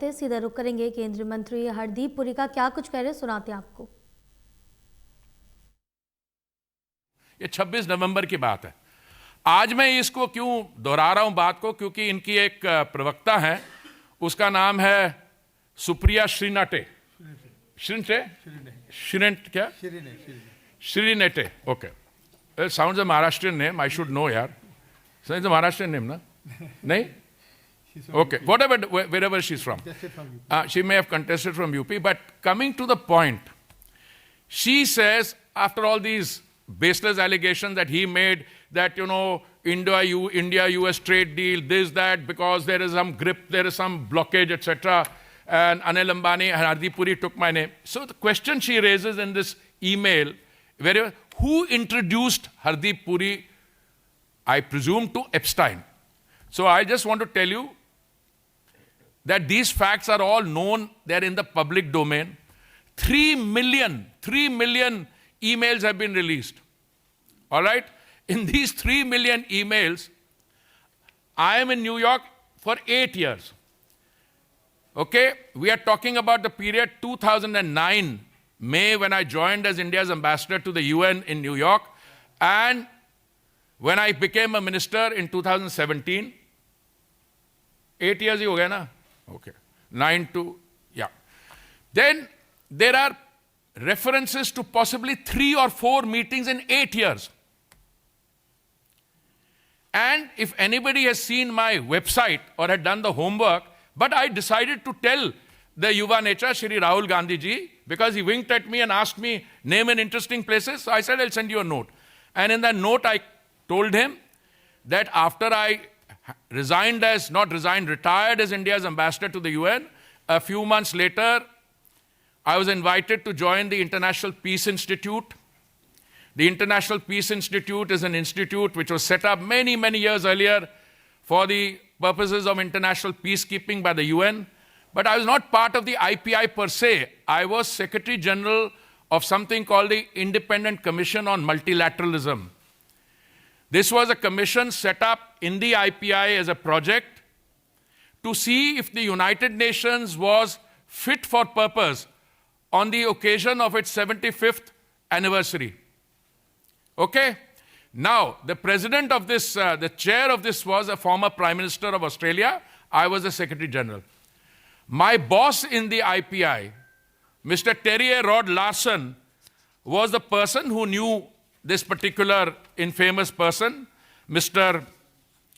सीधा रुक करेंगे केंद्रीय मंत्री हरदीप पुरी का, क्या कुछ कह रहे सुनाते हैं आपको। ये 26 नवंबर की बात है। आज मैं इसको क्यों दोहरा रहा हूं बात को, क्योंकि इनकी एक प्रवक्ता है, उसका नाम है Supriya Shrinate. Shrinate, okay, sounds a Maharashtrian name, I should know यार, इट्स अ महाराष्ट्रियन नेम ना? नहीं? Okay, whatever, wherever she's from. She may have contested from UP, but coming to the point, she says, after all these baseless allegations that he made, that, you know, India-US trade deal, this, that, because there is some grip, there is some blockage, etc., and Anil Ambani and Hardip Puri took my name. So the question she raises in this email, who introduced Hardip Puri, I presume, to Epstein. So I just want to tell you that these facts are all known, they're in the public domain. 3 million emails have been released. All right? In these 3 million emails, I am in New York for 8 years. Okay? We are talking about the period 2009, May, when I joined as India's ambassador to the UN in New York, and when I became a minister in 2017. 8 years hi ho gaya na? Okay. 9 to, yeah. Then there are references to possibly 3 or 4 meetings in 8 years. And if anybody has seen my website or had done the homework, but I decided to tell the Yuva Necha, Shri Rahul Gandhi ji, because he winked at me and asked me, name an interesting places. So I said, I'll send you a note. And in that note, I told him that after I retired as India's ambassador to the UN, a few months later, I was invited to join the International Peace Institute. The International Peace Institute is an institute which was set up many, many years earlier for the purposes of international peacekeeping by the UN. But I was not part of the IPI per se. I was Secretary General of something called the Independent Commission on Multilateralism. This was a commission set up in the IPI as a project to see if the United Nations was fit for purpose on the occasion of its 75th anniversary. Okay? Now, the president of this, the chair of this was a former Prime Minister of Australia. I was the Secretary General. My boss in the IPI, Mr. Terry Rod Larson, was the person who knew this particular infamous person, Mr.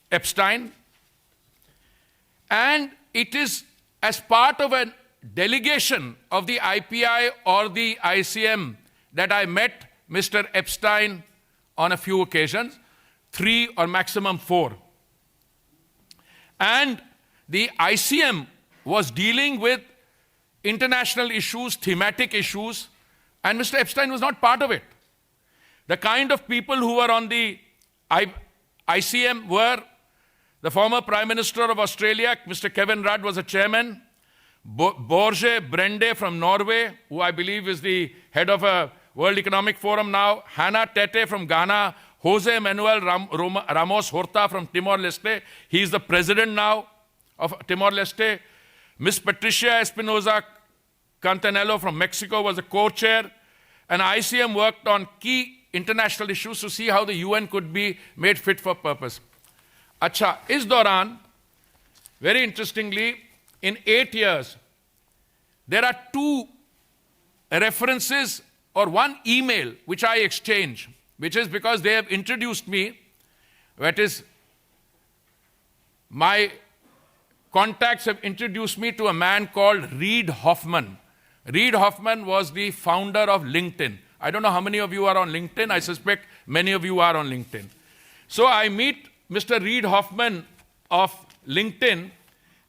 Epstein. And it is as part of a delegation of the IPI or the ICM that I met Mr. Epstein on a few occasions, 3 or maximum 4. And the ICM was dealing with international issues, thematic issues, and Mr. Epstein was not part of it. The kind of people who were on the ICM were the former Prime Minister of Australia, Mr. Kevin Rudd, was a chairman. Borge Brende from Norway, who I believe is the head of a World Economic Forum now. Hannah Tete from Ghana. Jose Manuel Ramos Horta from Timor-Leste. He is the president now of Timor-Leste. Miss Patricia Espinoza Cantanello from Mexico was a co-chair. And ICM worked on key international issues to see how the UN could be made fit for purpose. Acha, is Doran, very interestingly, in 8 years, there are 2 references or 1 email which I exchange, which is because they have introduced me, that is, my contacts have introduced me to a man called Reid Hoffman. Reid Hoffman was the founder of LinkedIn. I don't know how many of you are on LinkedIn. I suspect many of you are on LinkedIn. So I meet Mr. Reid Hoffman of LinkedIn,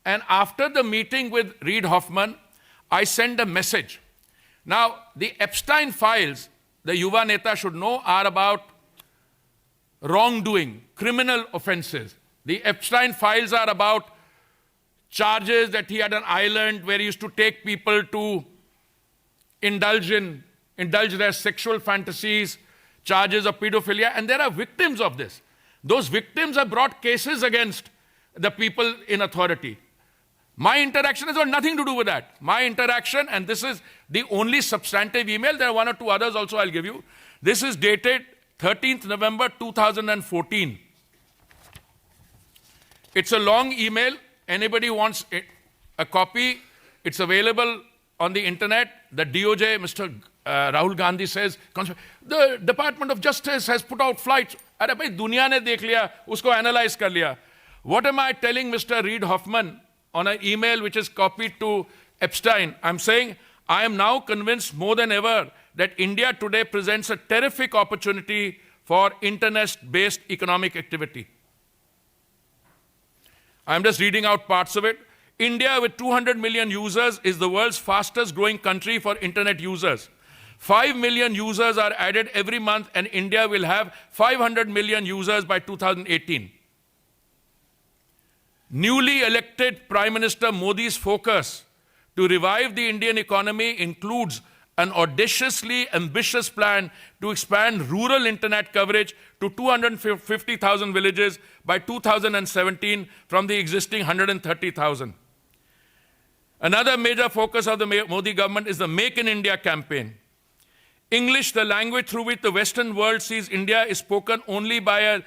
and after the meeting with Reid Hoffman, I send a message. Now, the Epstein files, the Yuva Neta should know, are about wrongdoing, criminal offenses. The Epstein files are about charges that he had an island where he used to take people to indulge their sexual fantasies, charges of pedophilia, and there are victims of this. Those victims have brought cases against the people in authority. My interaction has got nothing to do with that. My interaction, and this is the only substantive email, there are one or two others also I'll give you. This is dated 13th November 2014. It's a long email. Anybody wants a copy, it's available on the internet. The DOJ, Mr. Rahul Gandhi says, the Department of Justice has put out flights. अरे भाई दुनिया ने देख लिया, उसको analyze कर लिया. What am I telling Mr. Reid Hoffman on an email which is copied to Epstein? I'm saying, I am now convinced more than ever that India today presents a terrific opportunity for internet-based economic activity. I'm just reading out parts of it. India, with 200 million users, is the world's fastest growing country for internet users. 5 million users are added every month, and India will have 500 million users by 2018. Newly elected Prime Minister Modi's focus to revive the Indian economy includes an audaciously ambitious plan to expand rural internet coverage to 250,000 villages by 2017 from the existing 130,000. Another major focus of the Modi government is the Make in India campaign. English, the language through which the Western world sees India, is spoken only by a